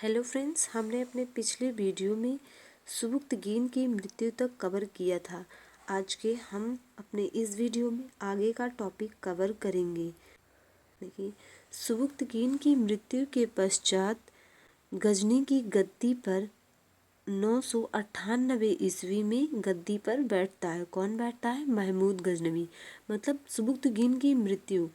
Hello friends, हमने अपने पिछले वीडियो में सुबुक्तगीन की मृत्यु तक कवर किया था। आज के हम अपने इस वीडियो में आगे का टॉपिक कवर करेंगे। देखिए, सुबुक्तगीन की मृत्यु के पश्चात गजनी की गद्दी पर 998 ईस्वी में गद्दी पर बैठता है। कौन बैठता है? महमूद गजनवी। मतलब सुबुक्तगीन की मृत्यु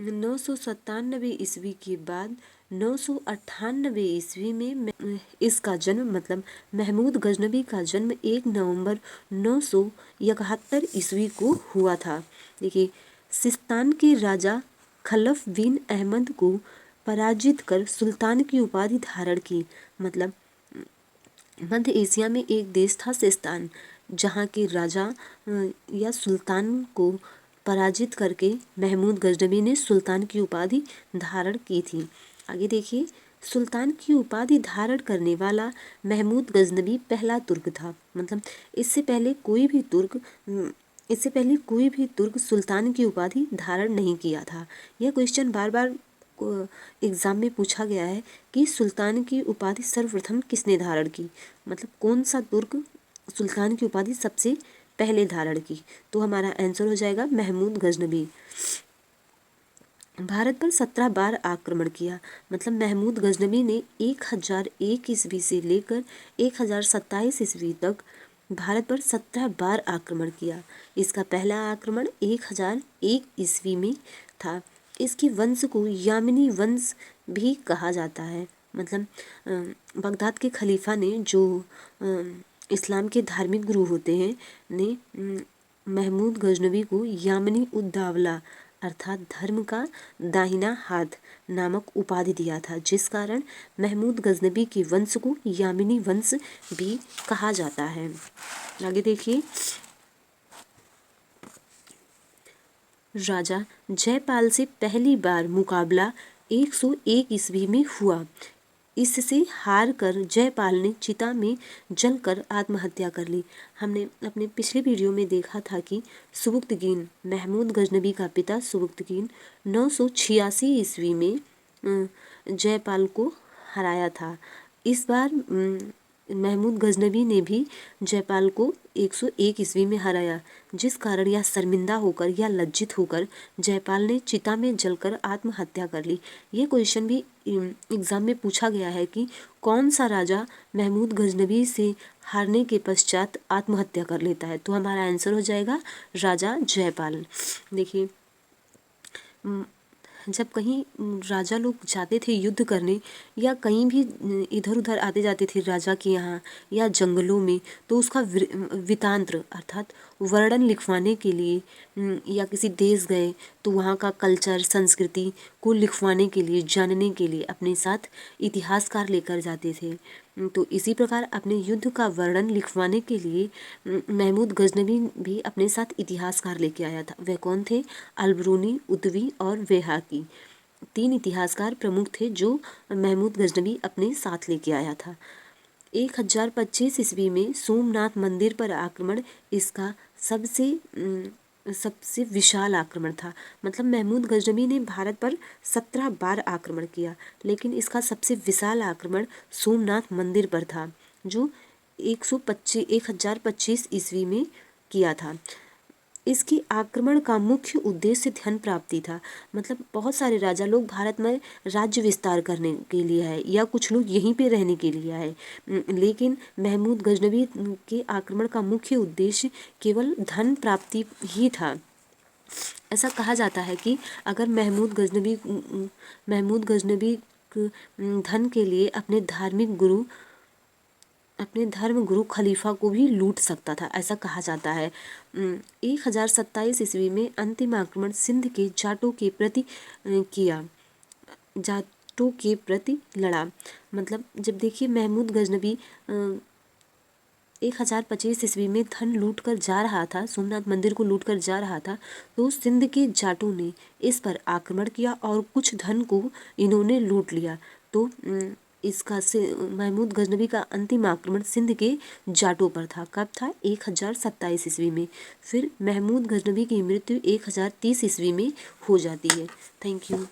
997 ईस्वी के बाद 998 ईस्वी में इसका जन्म, मतलब महमूद गजनवी का जन्म 1 नवंबर 971 ईस्वी को हुआ था। देखिए, सिस्तान के राजा खलफ बिन अहमद को पराजित कर सुल्तान की उपाधि धारण की। मतलब मध्य एशिया में एक देश था सिस्तान, जहाँ के राजा या सुल्तान को पराजित करके महमूद गजनवी ने सुल्तान की उपाधि धारण की थी। आगे देखिए, सुल्तान की उपाधि धारण करने वाला महमूद गजनवी पहला तुर्क था। मतलब इससे पहले कोई भी तुर्क सुल्तान की उपाधि धारण नहीं किया था। यह क्वेश्चन बार बार एग्जाम में पूछा गया है कि सुल्तान की उपाधि सर्वप्रथम किसने धारण की। मतलब कौन सा तुर्क सुल्तान की उपाधि सबसे पहले धारण की। तो हमारा आंसर हो जाएगा महमूद गजनवी। भारत पर 17 बार आक्रमण किया। मतलब महमूद गजनवी ने 1001 ईस्वी से लेकर 1027 ईस्वी तक भारत पर 17 बार आक्रमण किया। इसका पहला आक्रमण 1001 ईस्वी में था। इसके वंश को यामिनी वंश भी कहा जाता है। मतलब बगदाद के खलीफा ने, जो इस्लाम के धार्मिक गुरु होते हैं, ने महमूद गजनवी को यामिनी उद्दावला अर्थात धर्म का दाहिना हाथ नामक उपाधि दिया था, जिस कारण महमूद गजनवी के वंश को यामिनी वंश भी कहा जाता है। आगे देखिए, राजा जयपाल से पहली बार मुकाबला 101 ईस्वी में हुआ। इससे हार कर जयपाल ने चिता में जलकर आत्महत्या कर ली। हमने अपने पिछले वीडियो में देखा था कि सुबुक्तगीन, महमूद गजनवी का पिता सुबुक्तगीन 986 ईस्वी में जयपाल को हराया था। इस बार महमूद गजनवी ने भी जयपाल को 101 ईस्वी में हराया, जिस कारण यह शर्मिंदा होकर या लज्जित होकर जयपाल ने चिता में जलकर आत्महत्या कर ली। ये क्वेश्चन भी एग्जाम में पूछा गया है कि कौन सा राजा महमूद गजनवी से हारने के पश्चात आत्महत्या कर लेता है। तो हमारा आंसर हो जाएगा राजा जयपाल। देखिए, जब कहीं राजा लोग जाते थे युद्ध करने या कहीं भी इधर उधर आते जाते थे राजा के यहाँ या जंगलों में, तो उसका वृतांत्र अर्थात वर्णन लिखवाने के लिए या किसी देश गए तो वहाँ का कल्चर, संस्कृति को लिखवाने के लिए, जानने के लिए अपने साथ इतिहासकार लेकर जाते थे। तो इसी प्रकार अपने युद्ध का वर्णन लिखवाने के लिए महमूद गजनवी भी अपने साथ इतिहासकार लेके आया था। वह कौन थे? अलबरूनी, उतवी और बैहाकी, 3 इतिहासकार प्रमुख थे जो महमूद गजनवी अपने साथ लेके आया था। 1025 ईस्वी में सोमनाथ मंदिर पर आक्रमण इसका सबसे विशाल आक्रमण था। मतलब महमूद गजनवी ने भारत पर 17 बार आक्रमण किया, लेकिन इसका सबसे विशाल आक्रमण सोमनाथ मंदिर पर था, जो 1025 ईस्वी में किया था। इसके आक्रमण का मुख्य उद्देश्य धन प्राप्ति था। मतलब बहुत सारे राजा लोग भारत में राज्य विस्तार करने के लिए आए या कुछ लोग यहीं पे रहने के लिए आए, लेकिन महमूद गजनवी के आक्रमण का मुख्य उद्देश्य केवल धन प्राप्ति ही था। ऐसा कहा जाता है कि अगर महमूद गजनवी धन के लिए अपने धर्म गुरु खलीफा को भी लूट सकता था, ऐसा कहा जाता है। 1027 ईस्वी में अंतिम आक्रमण सिंध के जाटों के प्रति लड़ा। मतलब जब देखिए महमूद गजनवी 1025 ईस्वी में धन लूट कर जा रहा था, सोमनाथ मंदिर को लूट कर जा रहा था, तो सिंध के जाटों ने इस पर आक्रमण किया और कुछ धन को इन्होंने लूट लिया। तो इसका से महमूद गजनवी का अंतिम आक्रमण सिंध के जाटों पर था। कब था? 1027 ईस्वी में। फिर महमूद गजनवी की मृत्यु 1030 ईस्वी में हो जाती है। Thank you.